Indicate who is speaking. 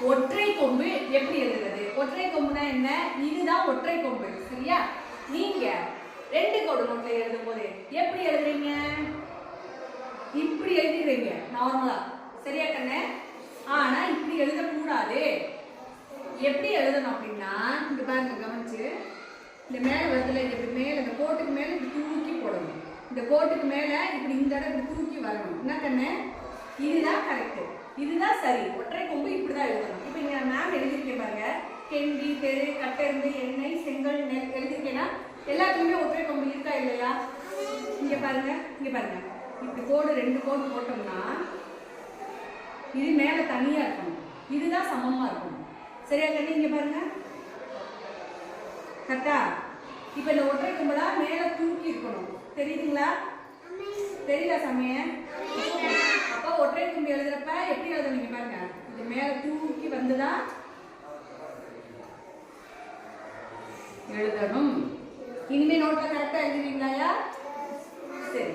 Speaker 1: ஒற்றை கொம்பு எப்படி எழுதுறது? ஒற்றை கொம்புனா என்ன? இதுதான் ஒற்றை கொம்பு, சரியா? நீங்க ரெண்டு கோடு நோட்ல எழுதும் போது எப்படி எழுதுறீங்க? இப்படி எழுதிடுறீங்க நார்மலா, சரியா கண்ணே? ஆனா இப்படி எழுதக்கூடாது. எப்படி எழுதணும் அப்படின்னா, இங்க பாருங்க, கவனிச்சு, இந்த மேல வருதுல, இப்படி மேல இந்த கோட்டுக்கு மேல இப்படி தூக்கி போடணும். இந்த கோட்டுக்கு மேல இப்படி இந்த இடம் இப்படி தூக்கி வரணும். என்ன கண்ணு? இதுதான் கரெக்ட், இதுதான் சரி. ஒற்றை கொம்பு இப்படிதான் எழுதணும். இப்போ இங்க மேம் எழுதிருக்கேன் பாருங்க, கெண்டி, தெரு, கட்டெரும்பு, எண்ணெய், செங்கல், நெல் எழுதிருக்கேன்னா எல்லாத்துலயுமே ஒற்றை கொம்பு இருக்கா இல்லையா? இங்க பாருங்க, இங்க பாருங்க, இப்படி கோடு ரெண்டு கோடு போட்டோம்னா இது மேல தனியா இருக்கணும், இதுதான் சமமா இருக்கணும், சரியா கண்ணு? இங்க பாருங்க, கரெக்டா? இப்ப இந்த ஒற்றை கொம்புல மேல தூக்கி இருக்கணும், தெரியுதுங்களா? தெரியல சமய? அப்ப ஒற்றை கொம்பு எழுதுறப்ப எப்படி எழுதணும் பாருங்க, இது மேல தூக்கி வந்துதான் எழுதணும். இனிமே நோட்ல கரெக்டா எழுதுவீங்களா? சரி.